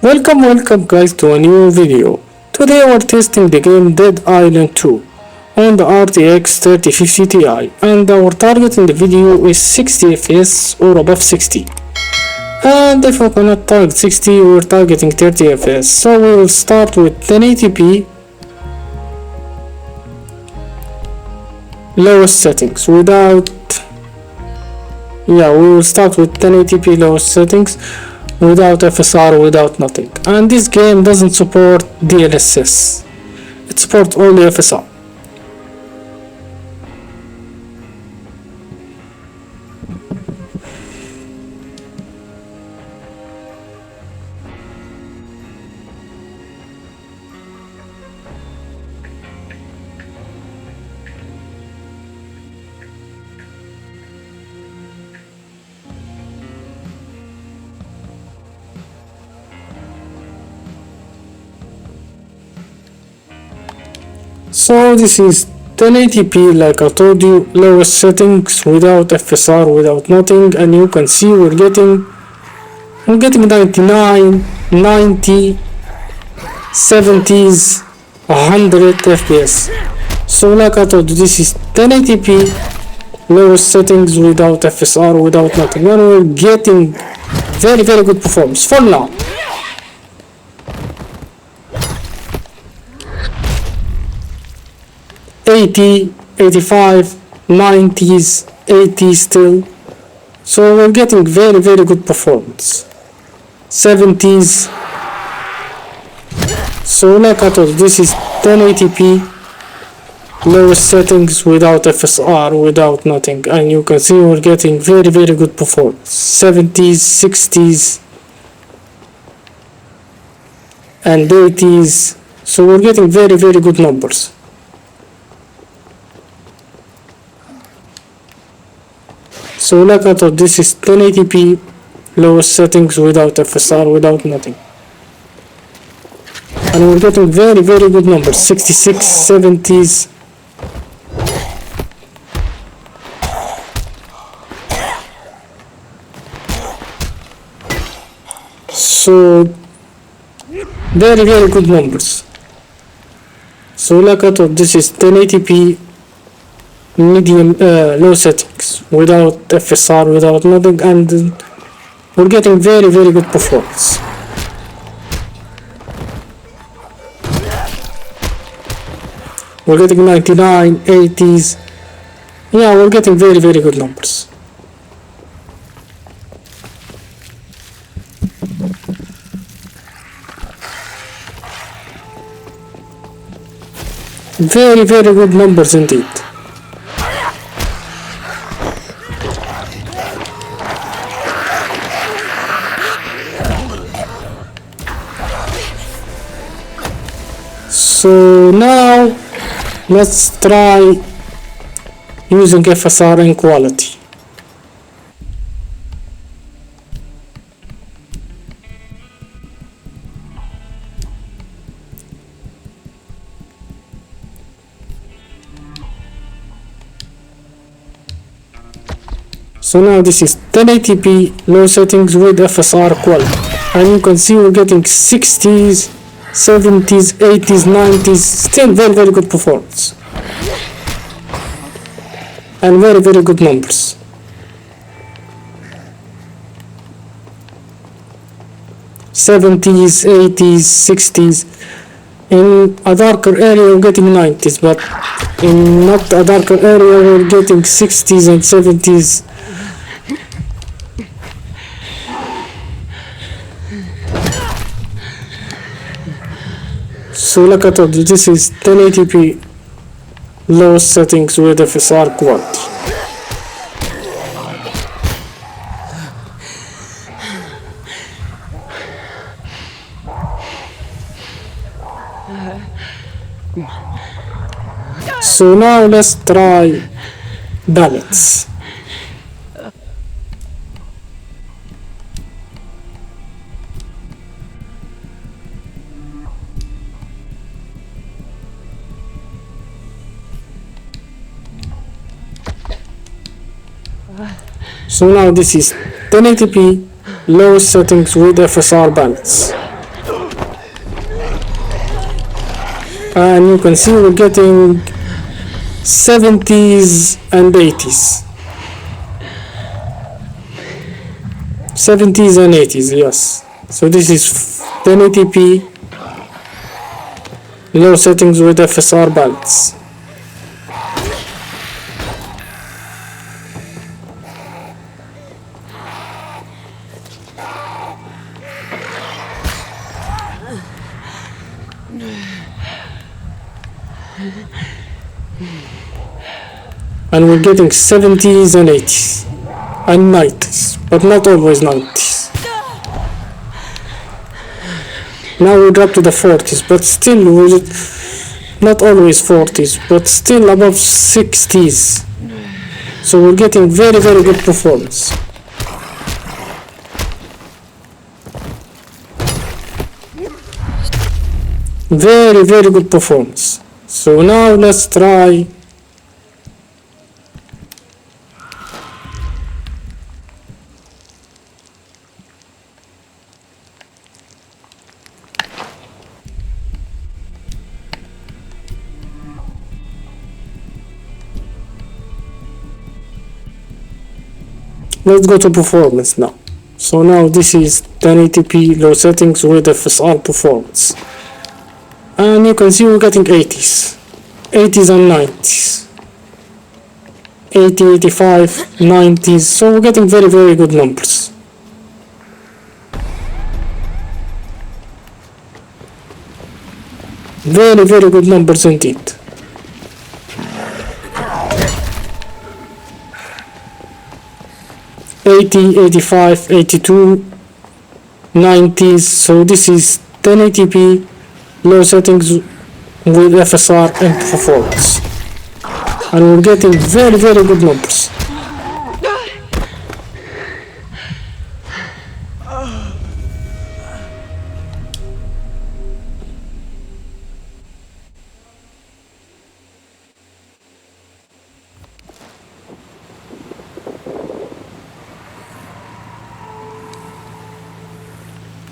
Welcome guys to a new video. Today we're testing the game Dead Island 2 on the RTX 3050 Ti and our target in the video is 60 FPS or above 60. And if we cannot target 60, we're targeting 30 FPS. So we will start with 1080p lowest settings we will start with 1080p lowest settings without FSR, without nothing. And this game doesn't support DLSS, it supports only FSR. So this is 1080p, like I told you, lowest settings without FSR, without nothing, and you can see we're getting 99, 90, 70s, 100 FPS. So like I told you, this is 1080p lowest settings without FSR, without nothing, and we're getting very good performance for now. 80, 85, 90s, 80s still. So we're getting very good performance. 70s. So like I told you, this is 1080p lowest settings without FSR, without nothing, and you can see we're getting very good performance. 70s, 60s and 80s. So we're getting very good numbers. So like I thought, this is 1080p lowest settings without FSR, without nothing, and we're getting very good numbers. 66, 70s. So very good numbers. So like I thought, this is 1080p medium low settings without FSR, without nothing, and we're getting very good performance. We're getting 99, 80s. Yeah, we're getting very good numbers. Very good numbers indeed. So now let's try using FSR in quality. So now this is 1080p low settings with FSR quality, and you can see we're getting 60s, 70s, 80s, 90s, still very good performance and very good numbers. '70s, '80s, '60s. In a darker area we're getting 90s, but in not a darker area we're getting 60s and 70s. So like I told you, this is 1080p lowest settings with FSR quality. So now let's try balance. So now this is 1080p lowest settings with FSR balance. and you can see we're getting 70s and 80s. 70s and 80s, yes. So this is 1080p low settings with FSR balance. And we're getting 70s and 80s and 90s, but not always 90s. Now we drop to the 40s, but still we're not always 40s, but still above 60s. So we're getting very good performance. Very good performance. So now let's try let's go to performance now. So now this is 1080p low settings with FSR performance, and you can see we're getting 80s and 90s, 80, 85, 90s. So we're getting very good numbers. Very good numbers indeed. '80, '85, '82, '90s. So this is 1080p low settings with FSR and performance, and we're getting very good numbers.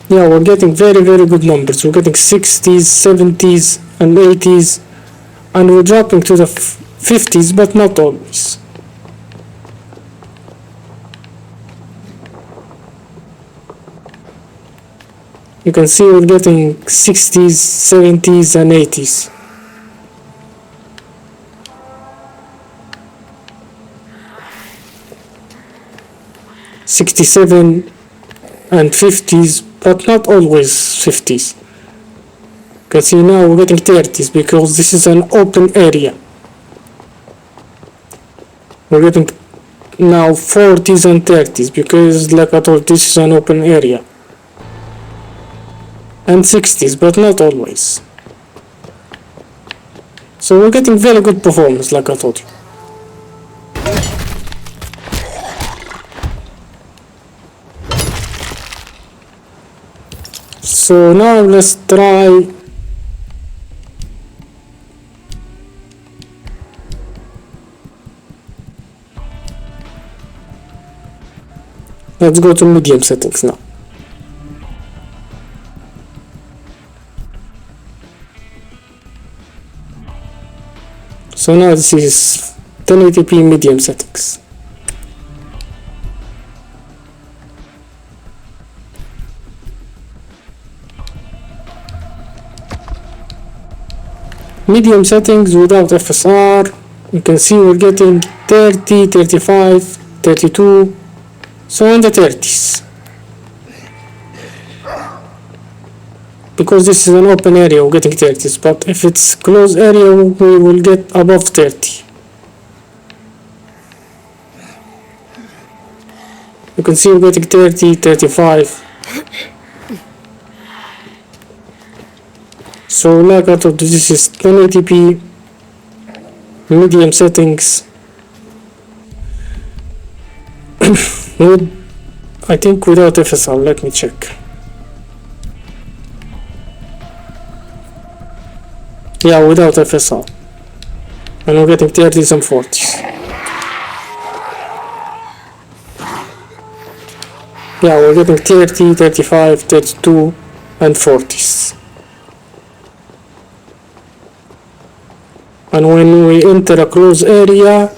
Yeah, we're getting very good numbers. We're getting 60s, 70s and 80s, and we're dropping to the 50s, but not always. You can see we're getting 60s, 70s and 80s. '67 and 50s, but not always 50s. You can see now we're getting 30s because this is an open area. We're getting now 40s and 30s because, like I told, this is an open area. And 60s, but not always. So we're getting very good performance, like I told you. So now let's try let's go to medium settings now. So now this is 1080p medium settings. Medium settings without FSR, you can see we're getting 30, 35, 32, so in the 30s. Because this is an open area, we're getting 30s, but if it's closed area, we will get above 30. You can see we're getting 30, 35. So like I told you, this is 1080p medium settings with, I think, without FSR. Let me check. Yeah, without FSR, and we're getting 30s and 40s. Yeah, we're getting 30, 35, 32 and 40s. and when we enter a closed area,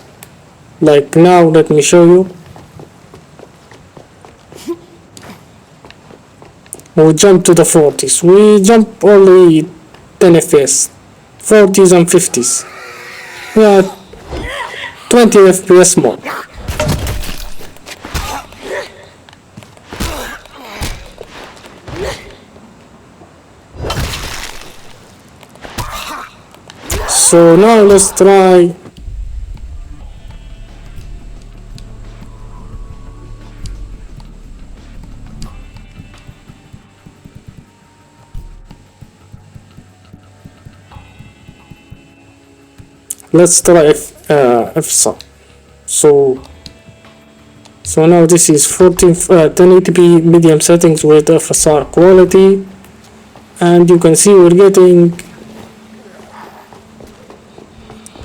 like now, let me show you. We jump to the 40s. We jump only 10 fps, 40s and 50s. Yeah, 20 fps more. So now let's try. Let's try FSR. So now this is 1080p medium settings with FSR quality, and you can see we're getting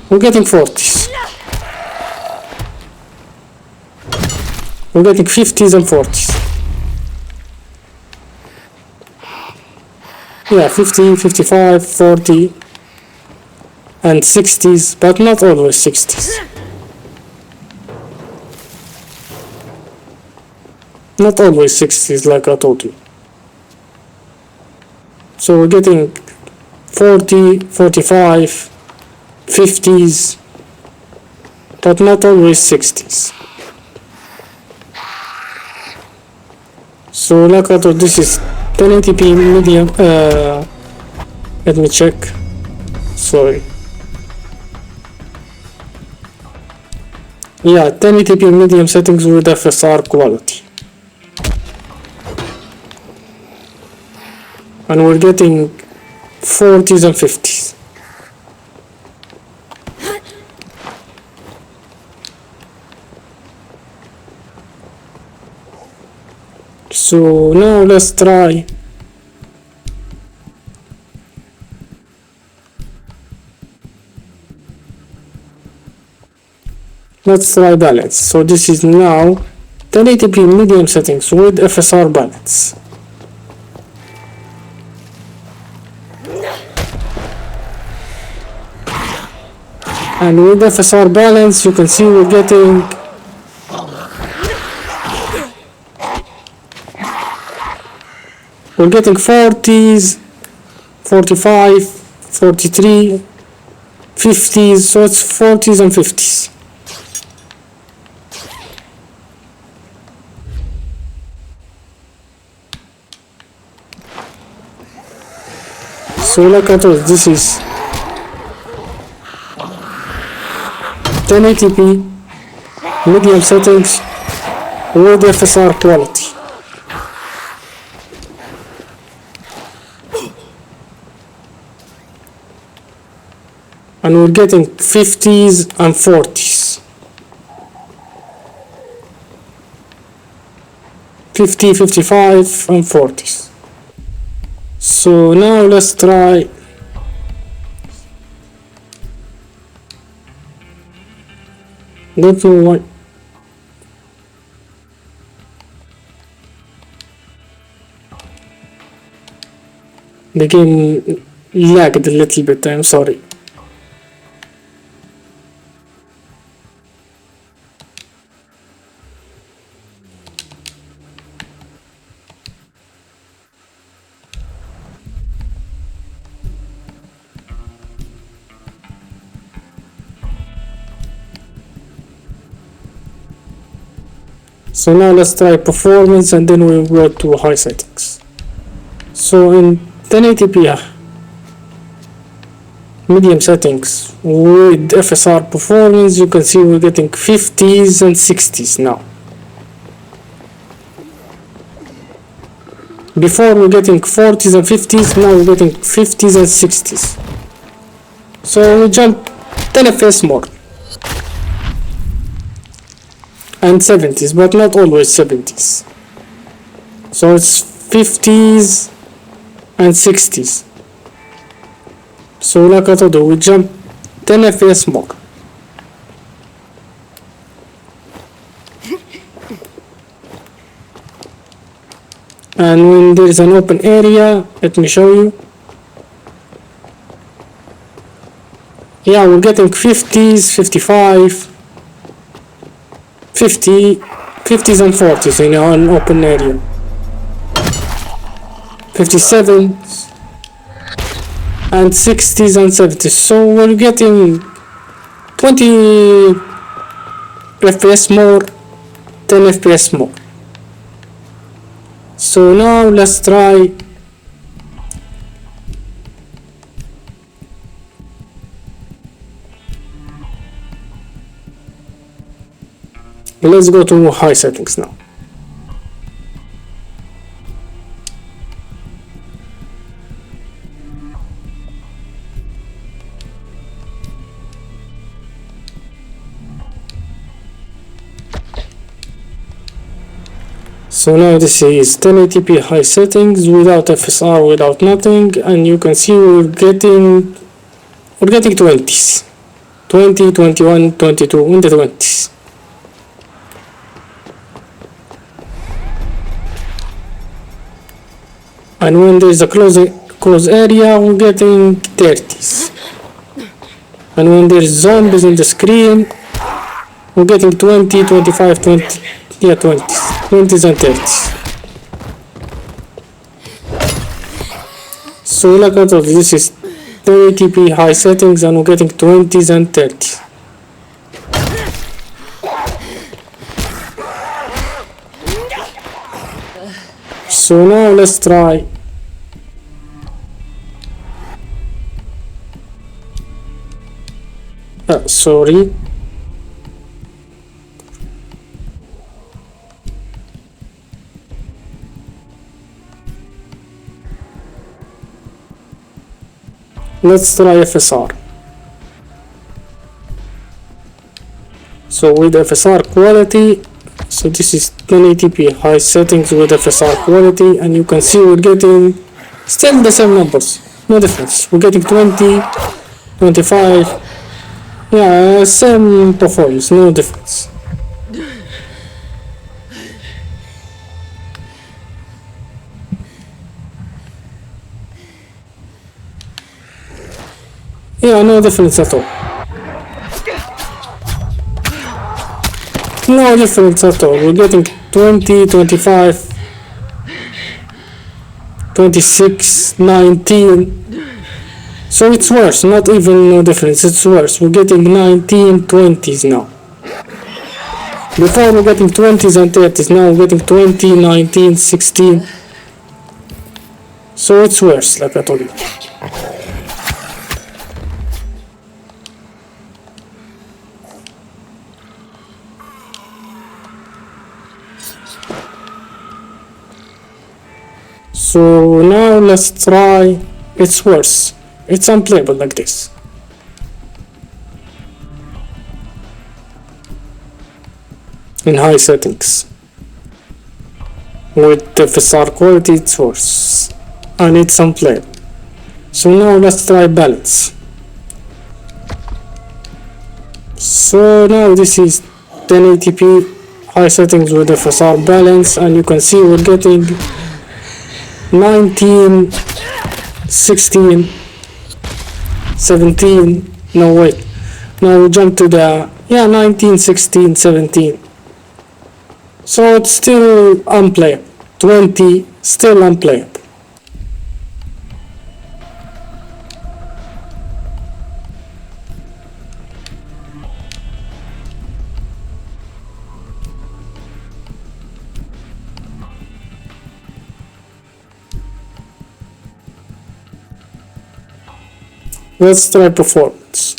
40s. We're getting 50s and 40s. Yeah, 50, 55, 40 and 60s, but not always 60s. Not always 60s like I told you. So we're getting 40, 45, 50s, but not always 60s. So like I thought, this is 1080p medium. Let me check. Sorry. Yeah, 1080p medium settings with FSR quality. And we're getting 40s and 50s. So now let's try. Let's try balance. So this is now 1080p medium settings with FSR balance. And with FSR balance, you can see we're getting 40s, 45, 43, 50s, so it's 40s and 50s. So like I told, this is 1080p medium settings with FSR quality. And we're getting 50s and 40s. 50, 55 and 40s. So now let's try. Don't know why. The game lagged a little bit, I'm sorry. So now let's try performance, and then we'll go to high settings. So in 1080p medium settings with FSR performance, you can see we're getting 50s and 60s now. Before we're getting 40s and 50s, now we're getting 50s and 60s. So we jump 10 FPS more. And 70s, but not always 70s. So it's 50s and 60s. So like I told you, we jump 10 FPS more. And when there is an open area, let me show you. Yeah, we're getting 50s, 55, 50, 50s and 40s in an open area. 57s and 60s and 70s. So we're getting 20 FPS more, 10 FPS more. So now let's try. Let's go to high settings now. So now this is 1080p high settings without FSR, without nothing, and you can see we're getting 20s, 20, 21, 22 in the 20s. And when there's a close area, we're getting 30s. And when there's zombies in the screen, we're getting 20, 25, 20, yeah, 20s, 20s and 30s. So like I told you, this is 1080p high settings and we're getting 20s and 30s. So now let's try. Sorry. Let's try FSR. So with FSR quality, so this is 1080p high settings with FSR quality, and you can see we're getting still the same numbers, no difference. We're getting 20, 25, yeah, same performance, no difference. Yeah, no difference at all. No difference at all. We're getting 20, 25, 26, 19. So it's worse, not even no difference, it's worse. We're getting 19, 20s now. Before we're getting 20s and 30s, now we're getting 20, 19, 16. So it's worse, like I told you. So now let's try. It's worse. It's unplayable like this. In high settings. With FSR quality it's worse. And it's unplayable. So now let's try balance. So now this is 1080p high settings with FSR balance, and you can see we're getting 19, 16, 17, no wait, now we jump to the, yeah, 19, 16, 17. So it's still unplayable. 20, still unplayable. Let's try performance.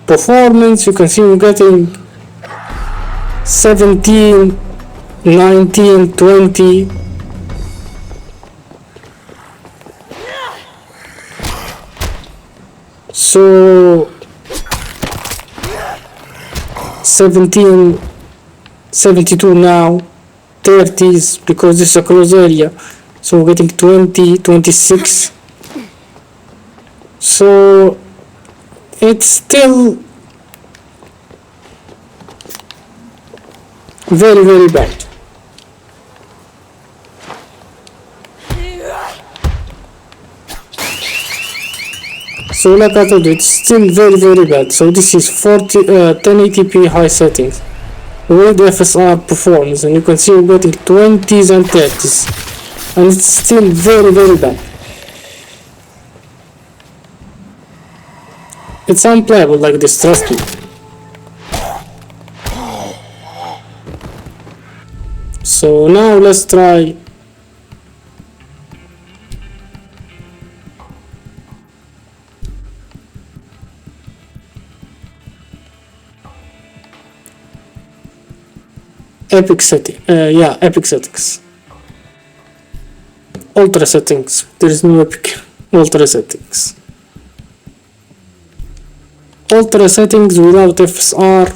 Performance, you can see we're getting 17, 19, 20. So 17, 72 now, 30s because this is a close area. So we're getting 20, 26. So it's still very, very bad. So like I told you, it's still very bad. So this is 1080p high settings with FSR performance, and you can see we're getting 20s and 30s, and it's still very bad. It's unplayable like this, trust me. So now let's try epic setting. Epic settings. Ultra settings. There is no epic. Ultra settings. Ultra settings without FSR.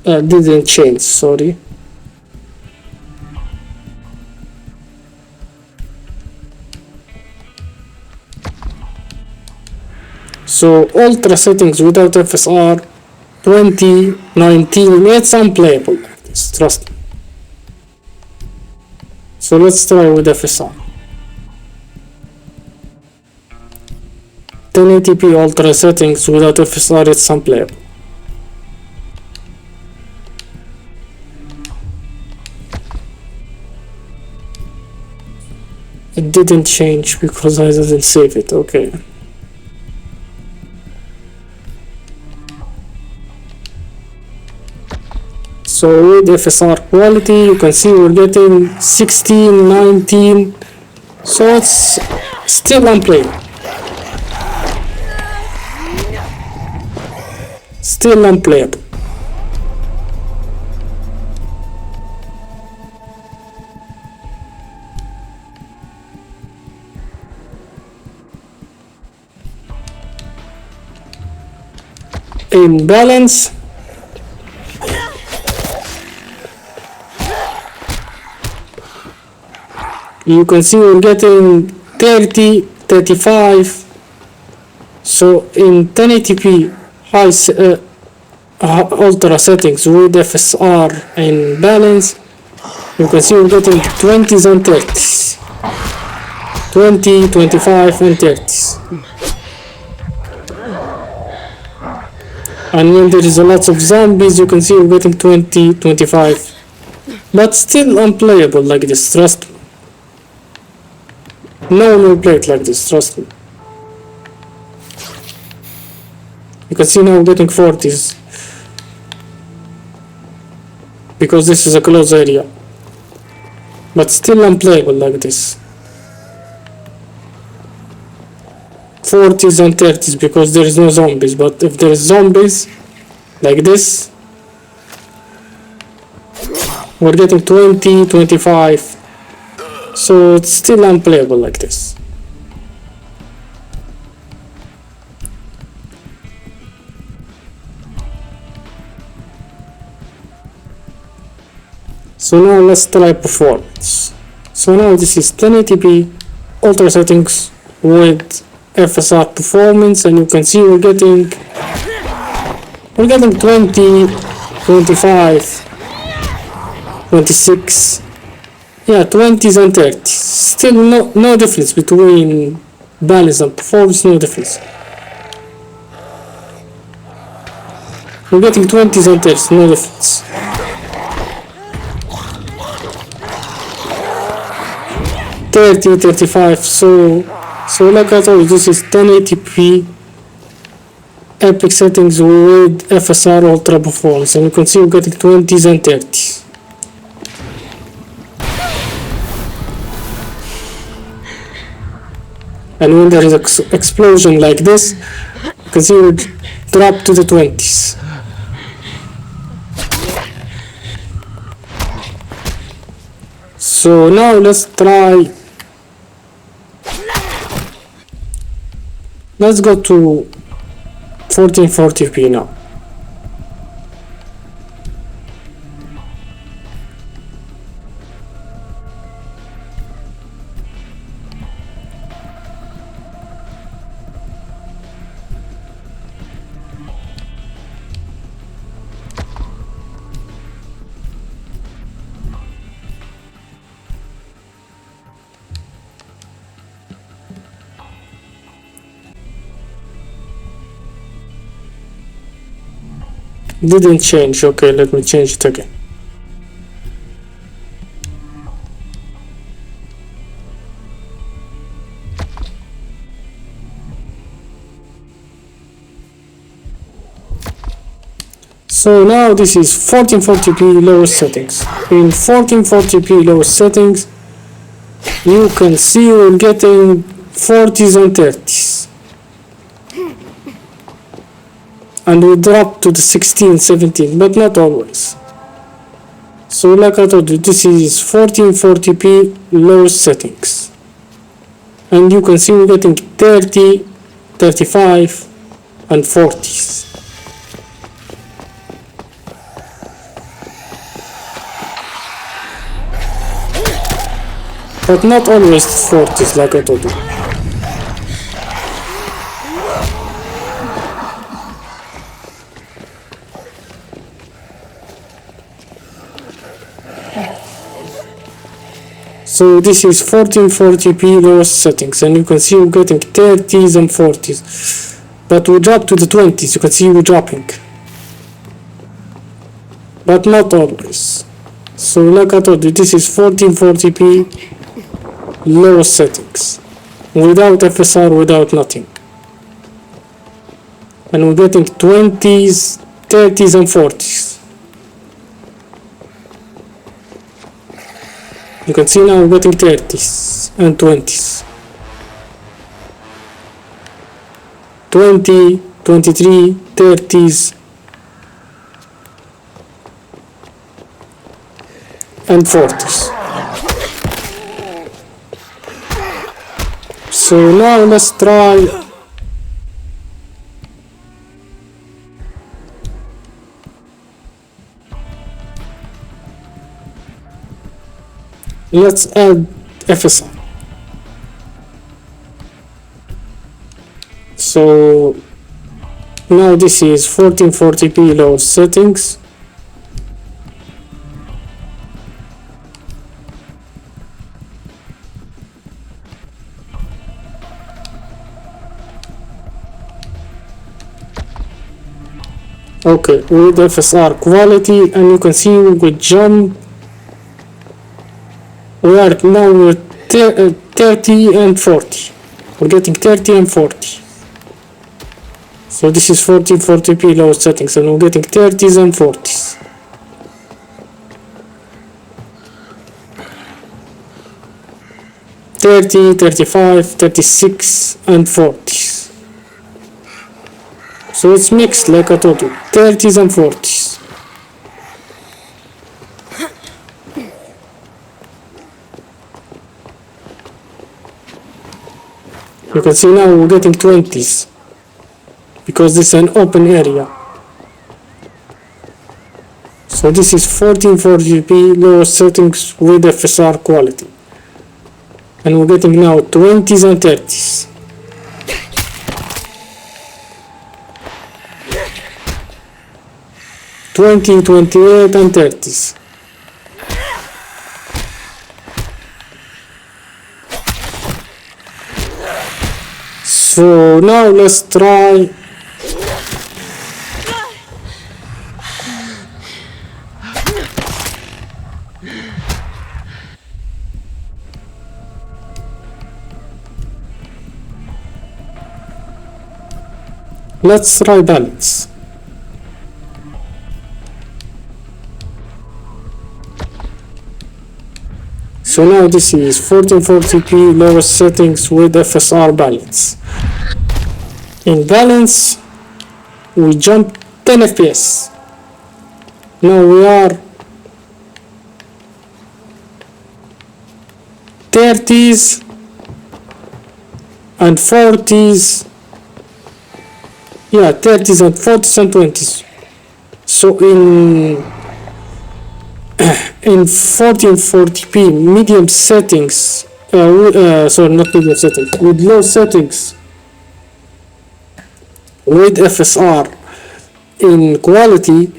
Didn't change, sorry. So ultra settings without FSR 2019, it's unplayable like this, trust me. So let's try with FSR. 1080p ultra settings without FSR, it's unplayable. It didn't change because I didn't save it, okay. So with FSR quality, you can see we're getting 16, 19, so it's still unplayable. Still unplayable. In balance, you can see we're getting 30, 35. So in 1080p ultra settings with FSR and balance, you can see we're getting 20s and 30s. 20, 25 and 30s. And when there is a lot of zombies, you can see we're getting 20, 25. But still unplayable like this, trust me. No one will play it like this, trust me. You can see now we're getting 40s. Because this is a closed area. But still unplayable like this. 40s and 30s because there is no zombies, but if there is zombies like this, we're getting 20, 25, so it's still unplayable like this. So now let's try performance. So now this is 1080p ultra settings with FSR performance, and you can see we're getting 20, 25, 26, yeah, 20s and 30s. Still no difference between balance and performance, no difference. We're getting 20s and 30s, no difference. $30, $35, so like I told you, this is 1080p epic settings with FSR ultra performance, and you can see we're getting 20s and 30s. And when there is an explosion like this, you can see we drop to the 20s. So now let's go to 1440p now. Didn't change. Okay, let me change it again. So now this is 1440p lowest settings. In 1440p lowest settings, you can see we're getting 40s and 30s. And we drop to the 16, 17, but not always. So like I told you, this is 1440p lowest settings. And you can see we're getting 30, 35, and 40s. But not always 40s, like I told you. So this is 1440p lowest settings, and you can see we're getting 30s and 40s. But we drop to the 20s, you can see we're dropping. But not always. So like I told you, this is 1440p lowest settings, without FSR, without nothing. And we're getting 20s, 30s and 40s. You can see now we're getting 30s and 20s. 20, 23, 30s and 40s. So now let's try let's add FSR. So now this is 1440p lowest settings. Okay, with FSR quality, and you can see we jump. We are now 30 and 40. We're getting 30 and 40. So this is 1440p lowest settings, and we're getting 30s and 40s. $30, $35, $36 and $40s. So it's mixed, like I told you, 30s and 40s. You can see now we're getting 20s because this is an open area. So this is 1440p lowest settings with FSR quality. And we're getting now 20s and 30s. $20, $28 and 30s. So now let's try balance. So now this is 1440p lowest settings with FSR balance. In balance, we jump 10 FPS. Now we are 30s and 40s. Yeah, 30s and 40s and 20s. So in 1440p medium settings, sorry, not medium settings, with low settings, with FSR in quality,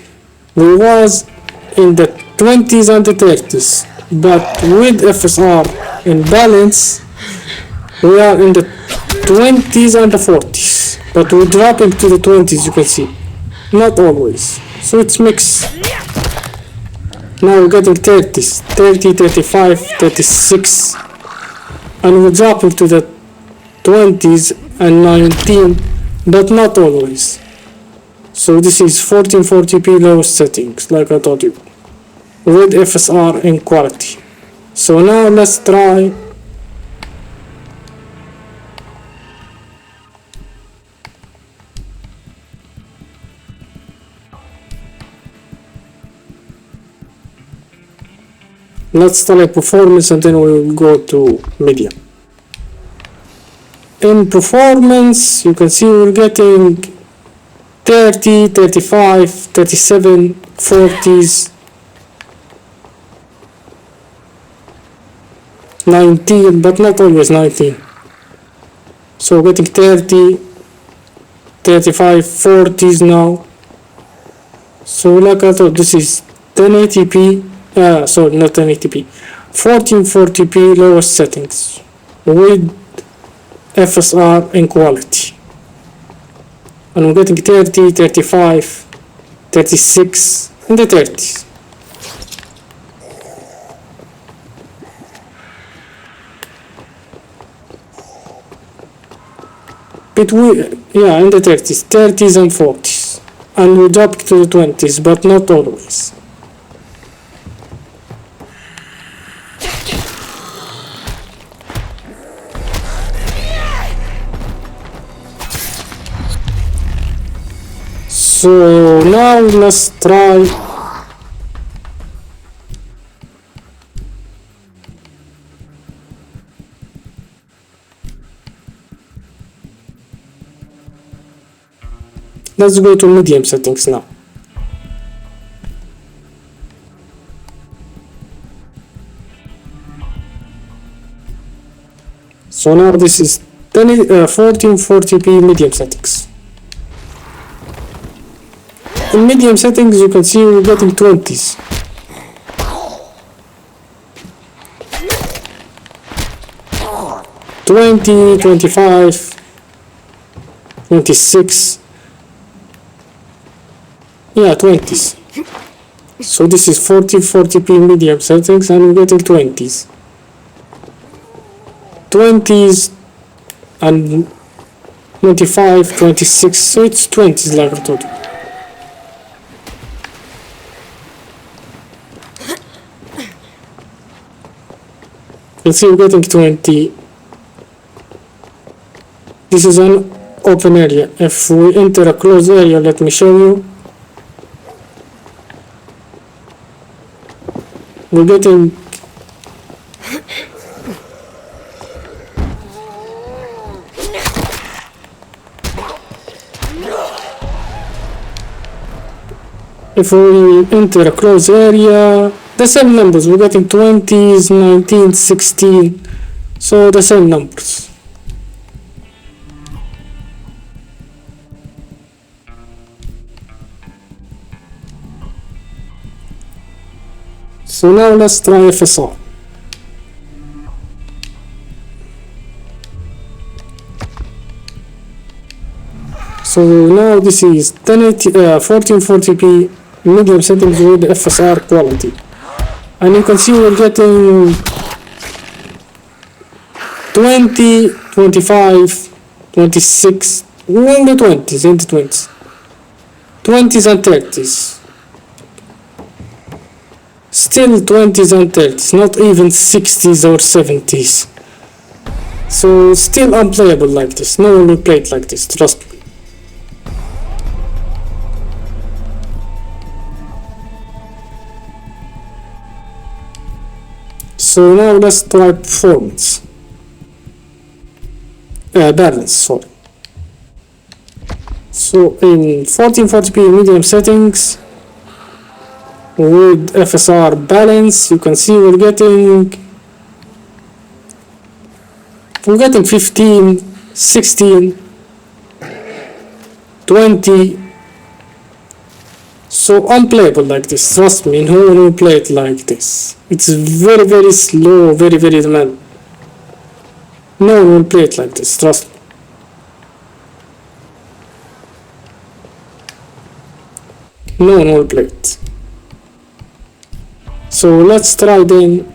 we was in the 20s and the 30s, but with FSR in balance, we are in the 20s and the 40s, but we're dropping to the 20s, you can see. not always. So it's mix. Now we're getting 30s, 30, 35, 36, and we're dropping to the 20s and 19, but not always. So this is 1440p lowest settings, like I told you, with FSR in quality. So now let's try performance, and then we will go to medium. In performance, you can see we're getting 30, 35, 37, 40s, 19, but not always 19. So getting 30, 35, 40s now. So like I thought, this is 1080p, sorry, not 1080p, 1440p lowest settings with FSR in quality. And we're getting 30, 35, 36, in the 30s. In the 30s, 30s and 40s. And we drop to the 20s, but not always. So now let's try let's go to medium settings now. So now this is 1440p medium settings. In medium settings, you can see we're getting 20s. $20, $25, $26, yeah, 20s. So this is 1440p medium settings, and we're getting 20s. 20s and 25, 26, so it's 20s like I told you. You see we're getting 20. This is an open area. If we enter a closed area, let me show you. We're getting if we enter a closed area, the same numbers, we're getting 20s, 19, 16, so the same numbers. So now let's try FSR. So now this is 1440p medium settings with FSR quality. And you can see we're getting 20, 25, 26, in the 20s, 20s and 30s. Still 20s and 30s, not even 60s or 70s. So still unplayable like this. No one will play it like this, trust me. So now let's try performance. Balance, sorry. So in 1440p medium settings with FSR balance, you can see we're getting 15, 16, 20. So unplayable like this, trust me, no one will play it like this. It's very, very slow, very, very demanding. No one will play it like this, trust me. normal plate. So let's try then.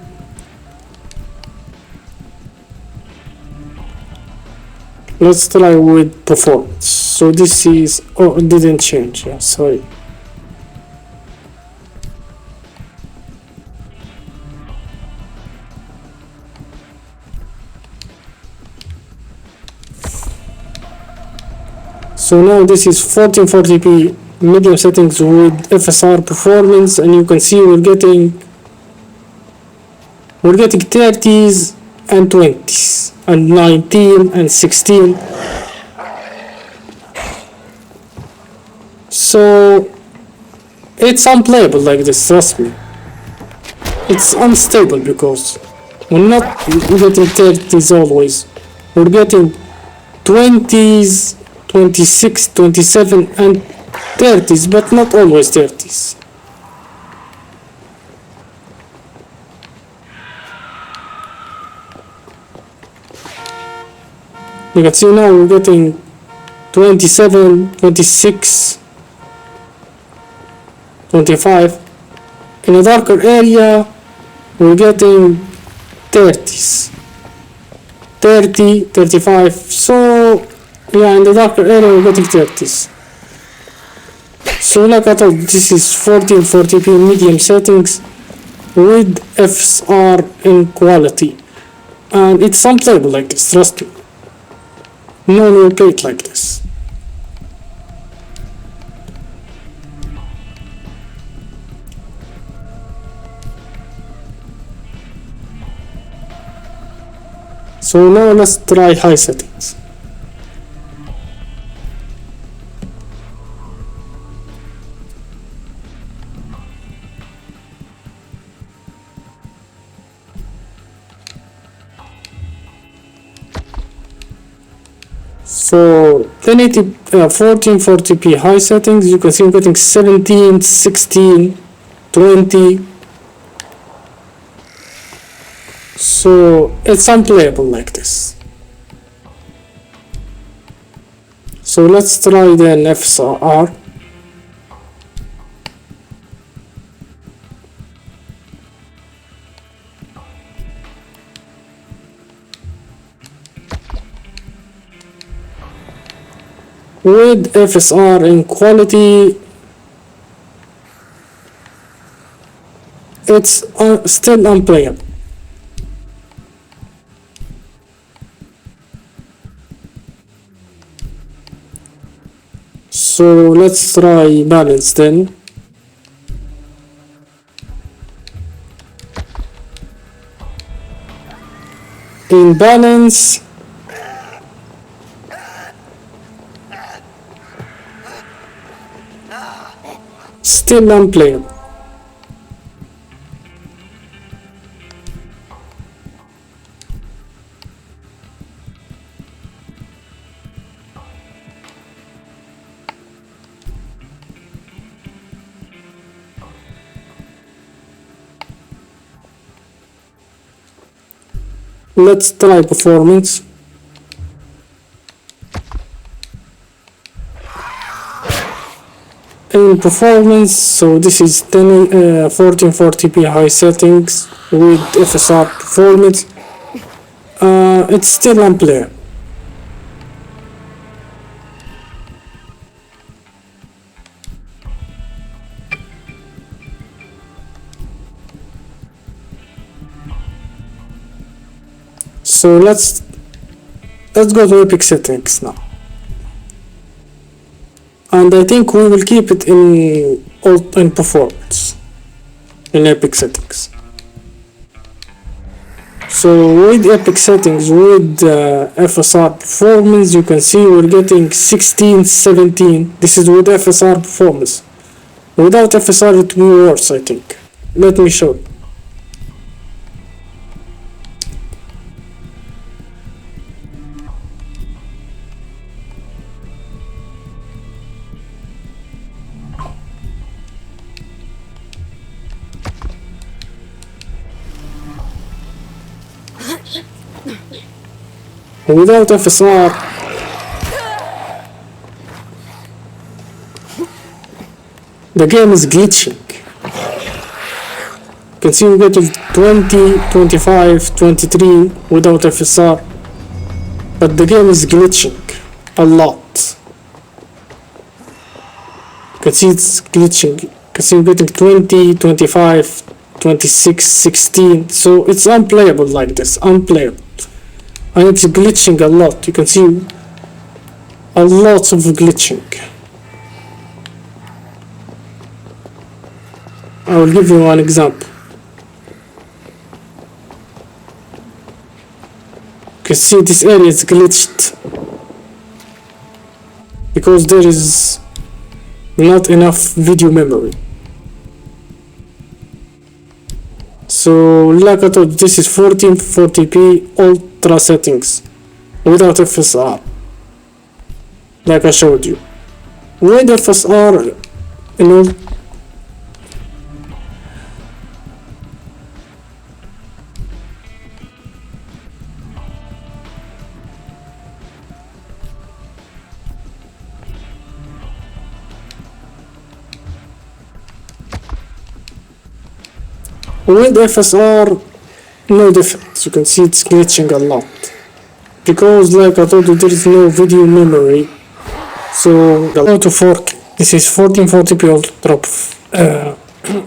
Let's try with performance. So this is, oh, it didn't change, yeah, sorry. So now this is 1440p medium settings with FSR performance, and you can see we're getting 30s and 20s and 19 and 16. So it's unplayable like this, trust me. It's unstable because we're not getting 30s always. We're getting 20s, 26, 27 and 30s, but not always 30s. You can see now we're getting 27, 26, 25. In a darker area we're getting 30s, 30, 35. So yeah, in the darker area we're getting 30s. So like I told, this is 1440p medium settings with FSR in quality, and it's unplayable like this, trust me. No one will play it like this. So now let's try high settings. So 1440p high settings, you can see I'm getting 17, 16, 20. So it's unplayable like this. So let's try then FSR. With FSR in quality, it's still unplayable. So let's try balance then. In balance, still unplayable. Let's try performance. In performance, so this is 1440p high settings with FSR performance. It's still unplayable. So let's go to epic settings now, and I think we will keep it in performance in epic settings. So with epic settings with FSR performance, you can see we're getting 16, 17. This is with FSR performance. Without FSR it will be worse, I think. Let me show you. Without FSR, The game is glitching. You can see we get to 20, 25, 23 without FSR. But the game is glitching a lot. You can see it's glitching. You can see we're getting 20, 25, 26, 16. So it's unplayable like this. Unplayable. And it's glitching a lot. You can see a lot of glitching. I will give you one example. You can see this area is glitched because there is not enough video memory. So like I told you, this is 1440p ultra settings without FSR, like I showed you. With FSR, you know, with FSR, no difference. You can see it's glitching a lot because, like I told you, there is no video memory. So go to 4K. This is 1440p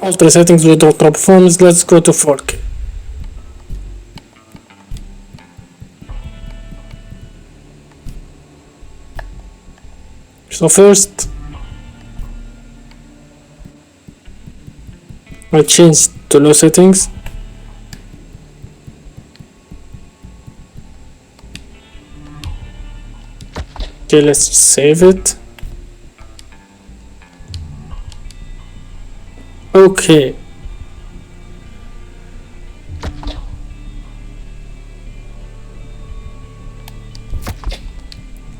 ultra settings with ultra performance. Let's go to 4K. So first, I changed to low settings. Okay, let's save it. Okay.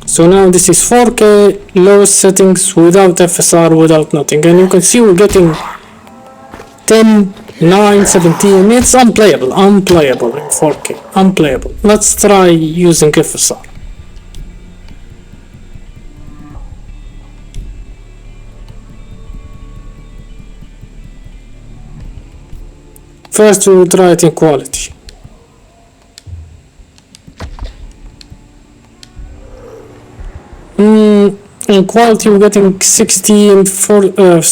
So now this is 4K low settings without FSR, without nothing, and you can see we're getting 10, 9, 17. It's unplayable in 4K. Unplayable. Let's try using FSR. First we will try it in quality. In quality we're getting 16, 14,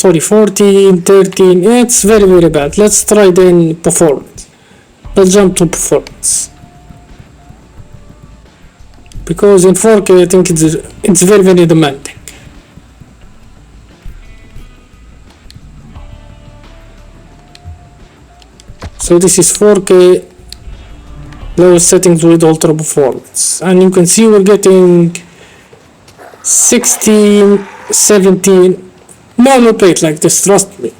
13. It's very bad. Let's try then performance. Let's jump to performance. Because in 4K I think it's very demanding. So this is 4K low settings with ultra performance, and you can see we're getting 16, 17. No one will play it like this, trust me.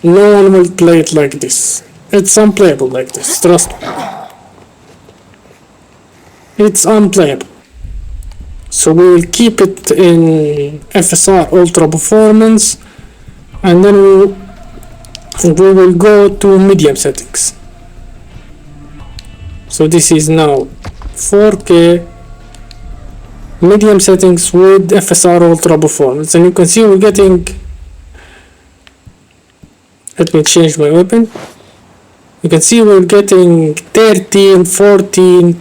No one will play it like this. It's unplayable like this, trust me. It's unplayable. So we will keep it in FSR ultra performance, and then we will go to medium settings. So this is now 4K medium settings with FSR ultra performance, and you can see we're getting, let me change my weapon. You can see we're getting 13, 14,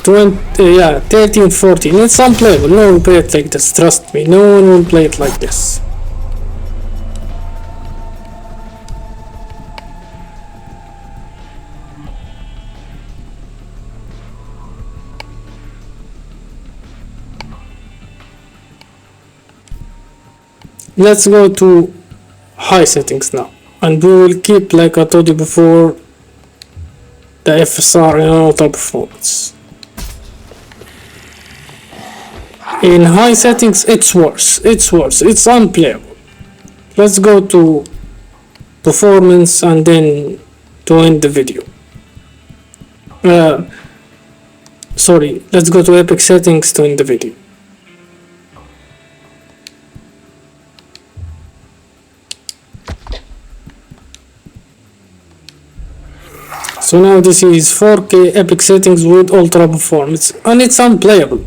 20, yeah, 13, 14. It's unplayable. No one will play it like this, trust me. No one will play it like this. Let's go to high settings now, and we will keep, like I told you before, the FSR in ultra performance. In high settings it's worse, it's unplayable. Let's go to performance and then to end the video. Sorry, let's go to epic settings to end the video. So now this is 4K epic settings with ultra performance, and it's unplayable.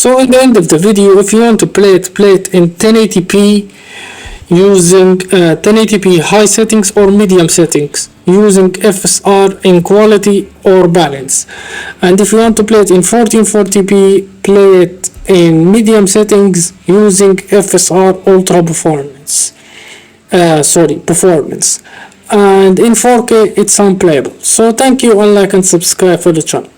So in the end of the video, if you want to play it in 1080p using 1080p high settings or medium settings using FSR in quality or balance. And if you want to play it in 1440p, play it in medium settings using FSR ultra performance. Performance. And in 4K it's unplayable. So thank you, and like and subscribe for the channel.